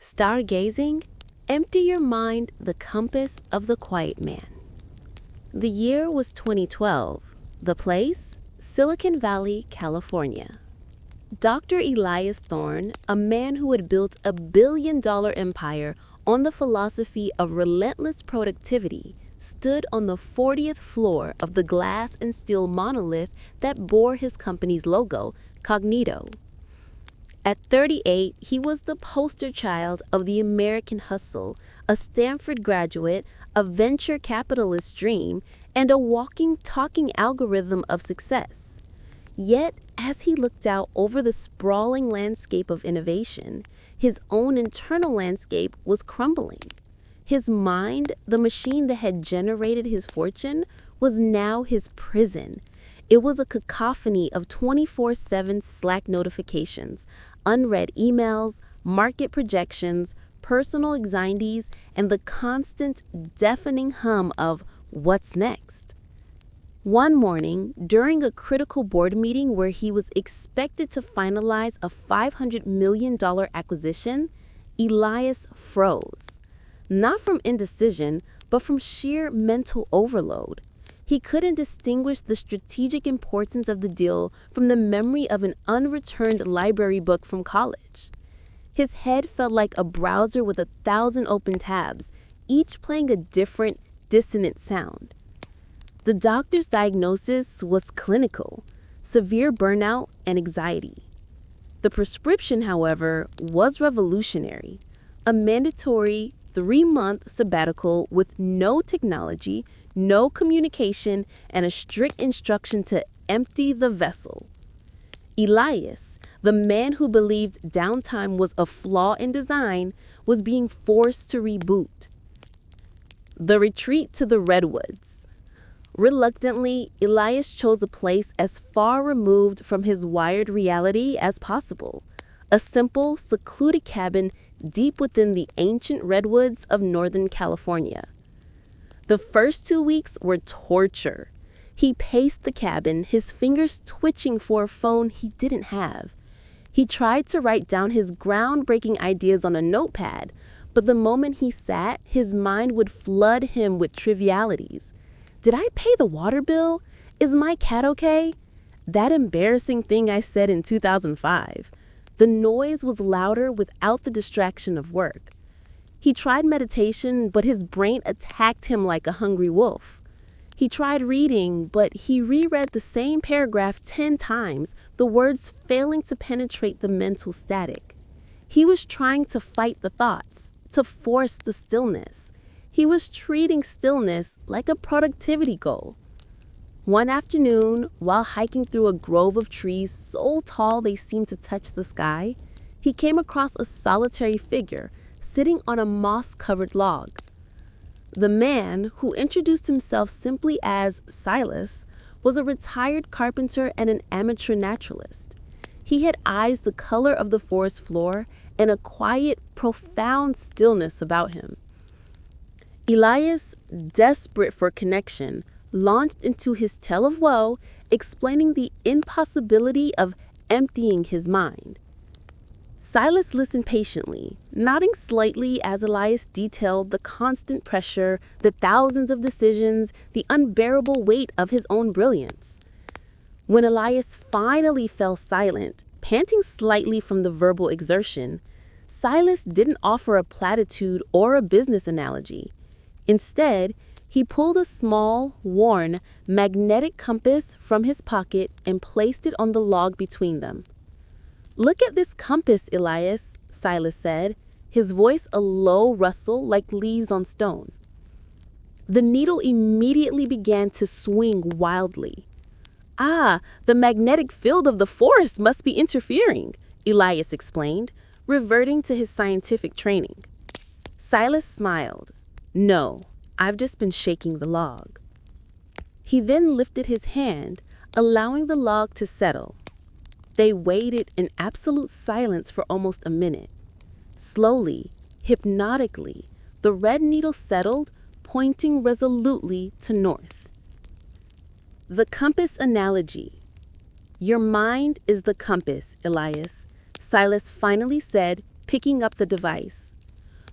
Stargazing, empty your mind the compass of the quiet man. The year was 2012. The place, Silicon Valley, California. Dr. Elias Thorne, a man who had built a billion-dollar empire on the philosophy of relentless productivity, stood on the 40th floor of the glass and steel monolith that bore his company's logo, Cognito. At 38, he was the poster child of the American hustle, a Stanford graduate, a venture capitalist's dream, and a walking, talking algorithm of success. Yet, as he looked out over the sprawling landscape of innovation, his own internal landscape was crumbling. His mind, the machine that had generated his fortune, was now his prison. It was a cacophony of 24/7 Slack notifications, unread emails, market projections, personal anxieties, and the constant, deafening hum of what's next. One morning, during a critical board meeting where he was expected to finalize a $500 million acquisition, Elias froze. Not from indecision, but from sheer mental overload. He couldn't distinguish the strategic importance of the deal from the memory of an unreturned library book from college. His head felt like a browser with 1,000 open tabs, each playing a different, dissonant sound. The doctor's diagnosis was clinical: severe burnout and anxiety. The prescription, however, was revolutionary: a mandatory 3-month sabbatical with no technology, no communication, and a strict instruction to empty the vessel. Elias, the man who believed downtime was a flaw in design, was being forced to reboot. The retreat to the Redwoods. Reluctantly, Elias chose a place as far removed from his wired reality as possible: a simple, secluded cabin deep within the ancient redwoods of Northern California. The first 2 weeks were torture. He paced the cabin, his fingers twitching for a phone he didn't have. He tried to write down his groundbreaking ideas on a notepad, but the moment he sat, his mind would flood him with trivialities. Did I pay the water bill? Is my cat okay? That embarrassing thing I said in 2005. The noise was louder without the distraction of work. He tried meditation, but his brain attacked him like a hungry wolf. He tried reading, but he reread the same paragraph 10 times, the words failing to penetrate the mental static. He was trying to fight the thoughts, to force the stillness. He was treating stillness like a productivity goal. One afternoon, while hiking through a grove of trees so tall they seemed to touch the sky, he came across a solitary figure sitting on a moss-covered log. The man, who introduced himself simply as Silas, was a retired carpenter and an amateur naturalist. He had eyes the color of the forest floor and a quiet, profound stillness about him. Elias, desperate for connection, launched into his tale of woe, explaining the impossibility of emptying his mind. Silas listened patiently, nodding slightly as Elias detailed the constant pressure, the thousands of decisions, the unbearable weight of his own brilliance. When Elias finally fell silent, panting slightly from the verbal exertion, Silas didn't offer a platitude or a business analogy. Instead, he pulled a small, worn, magnetic compass from his pocket and placed it on the log between them. "Look at this compass, Elias," Silas said, his voice a low rustle like leaves on stone. The needle immediately began to swing wildly. "Ah, the magnetic field of the forest must be interfering," Elias explained, reverting to his scientific training. Silas smiled. "No, I've just been shaking the log." He then lifted his hand, allowing the log to settle. They waited in absolute silence for almost a minute. Slowly, hypnotically, the red needle settled, pointing resolutely to north. The compass analogy. "Your mind is the compass, Elias," Silas finally said, picking up the device.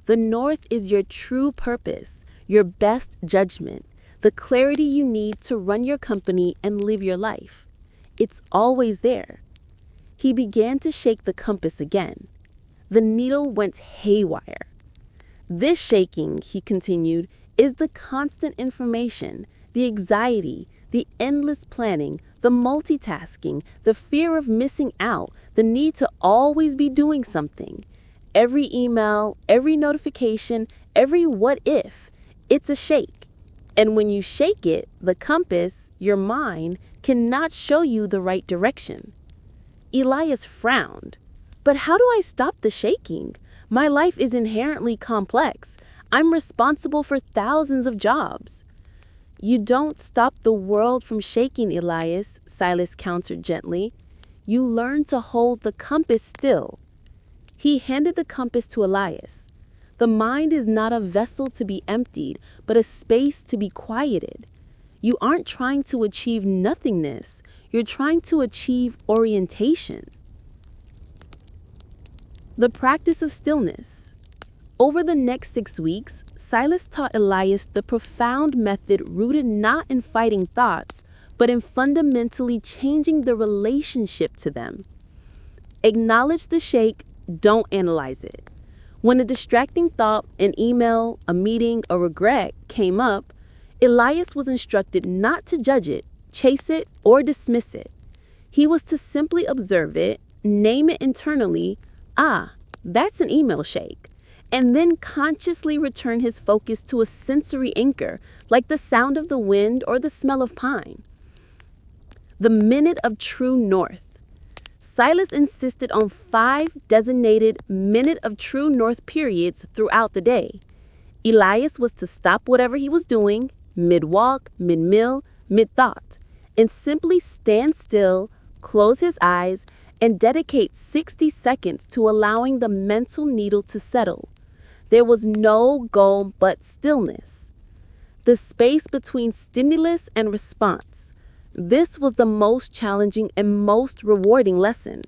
The north is your true purpose, your best judgment, the clarity you need to run your company and live your life. It's always there. He began to shake the compass again. The needle went haywire. This shaking, he continued, is the constant information, the anxiety, the endless planning, the multitasking, the fear of missing out, the need to always be doing something. Every email, every notification, every what if, it's a shake. And when you shake it, the compass, your mind, cannot show you the right direction. Elias frowned. But how do I stop the shaking? My life is inherently complex. I'm responsible for thousands of jobs. You don't stop the world from shaking, Elias, Silas countered gently. You learn to hold the compass still. He handed the compass to Elias. The mind is not a vessel to be emptied, but a space to be quieted. You aren't trying to achieve nothingness. You're trying to achieve orientation. The practice of stillness. Over the next 6 weeks, Silas taught Elias the profound method rooted not in fighting thoughts, but in fundamentally changing the relationship to them. Acknowledge the shake, don't analyze it. When a distracting thought, an email, a meeting, a regret came up, Elias was instructed not to judge it, chase it, or dismiss it. He was to simply observe it, name it internally, that's an email shake, and then consciously return his focus to a sensory anchor, like the sound of the wind or the smell of pine. The minute of true north. Silas insisted on 5 designated minute of true north periods throughout the day. Elias was to stop whatever he was doing, mid-walk, mid-meal, mid-thought, and simply stand still, close his eyes, and dedicate 60 seconds to allowing the mental needle to settle. There was no goal but stillness. The space between stimulus and response. This was the most challenging and most rewarding lesson.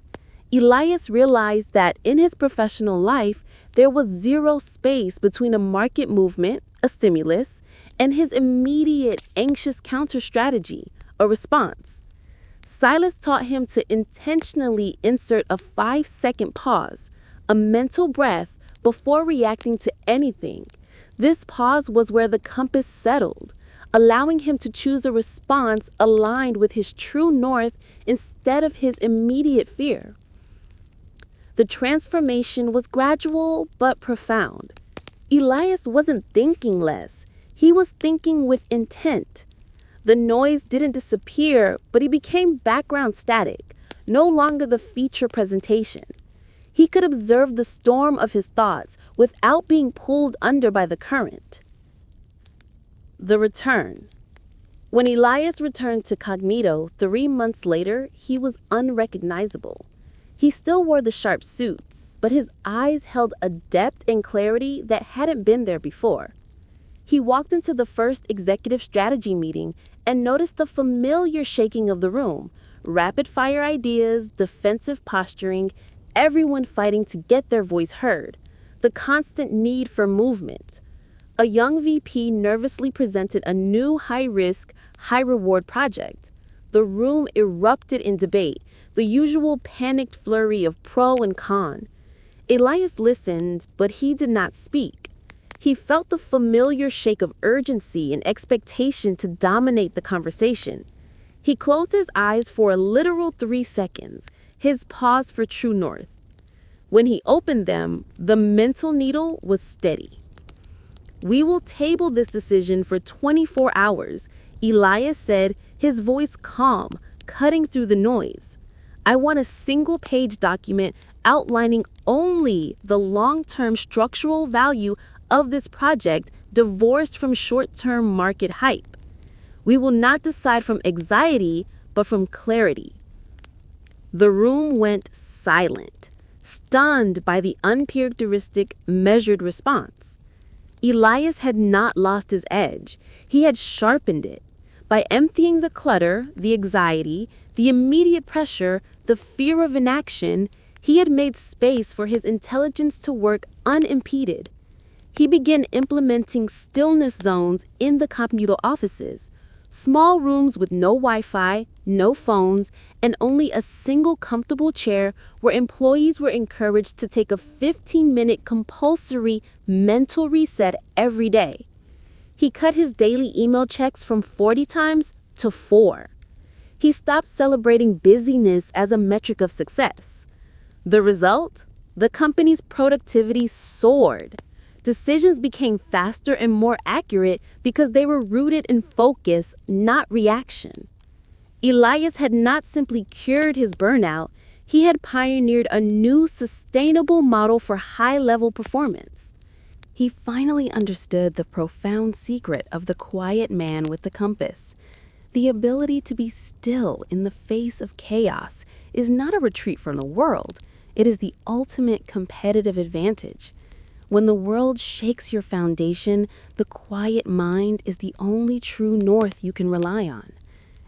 Elias realized that in his professional life, there was zero space between a market movement, a stimulus, and his immediate anxious counter strategy, a response. Silas taught him to intentionally insert a 5-second pause, a mental breath, before reacting to anything. This pause was where the compass settled, allowing him to choose a response aligned with his true north instead of his immediate fear. The transformation was gradual but profound. Elias wasn't thinking less. He was thinking with intent. The noise didn't disappear, but he became background static, no longer the feature presentation. He could observe the storm of his thoughts without being pulled under by the current. The return. When Elias returned to Cognito 3 months later, he was unrecognizable. He still wore the sharp suits, but his eyes held a depth and clarity that hadn't been there before. He walked into the first executive strategy meeting and noticed the familiar shaking of the room, rapid-fire ideas, defensive posturing, everyone fighting to get their voice heard, the constant need for movement. A young VP nervously presented a new high-risk, high-reward project. The room erupted in debate, the usual panicked flurry of pro and con. Elias listened, but he did not speak. He felt the familiar shake of urgency and expectation to dominate the conversation. He closed his eyes for a literal 3 seconds, his pause for true north. When he opened them, the mental needle was steady. "We will table this decision for 24 hours, Elias said, his voice calm, cutting through the noise. "I want a single-page document outlining only the long-term structural value of this project divorced from short-term market hype. We will not decide from anxiety, but from clarity." The room went silent, stunned by the uncharacteristic, measured response. Elias had not lost his edge. He had sharpened it. By emptying the clutter, the anxiety, the immediate pressure, the fear of inaction, he had made space for his intelligence to work unimpeded. He began implementing stillness zones in the communal offices, small rooms with no Wi-Fi, no phones, and only a single comfortable chair where employees were encouraged to take a 15-minute compulsory mental reset every day. He cut his daily email checks from 40 times to 4. He stopped celebrating busyness as a metric of success. The result? The company's productivity soared. Decisions became faster and more accurate because they were rooted in focus, not reaction. Elias had not simply cured his burnout, he had pioneered a new sustainable model for high-level performance. He finally understood the profound secret of the quiet man with the compass. The ability to be still in the face of chaos is not a retreat from the world, it is the ultimate competitive advantage. When the world shakes your foundation, the quiet mind is the only true north you can rely on.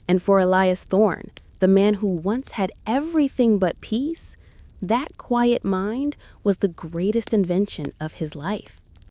And for Elias Thorne, the man who once had everything but peace, that quiet mind was the greatest invention of his life.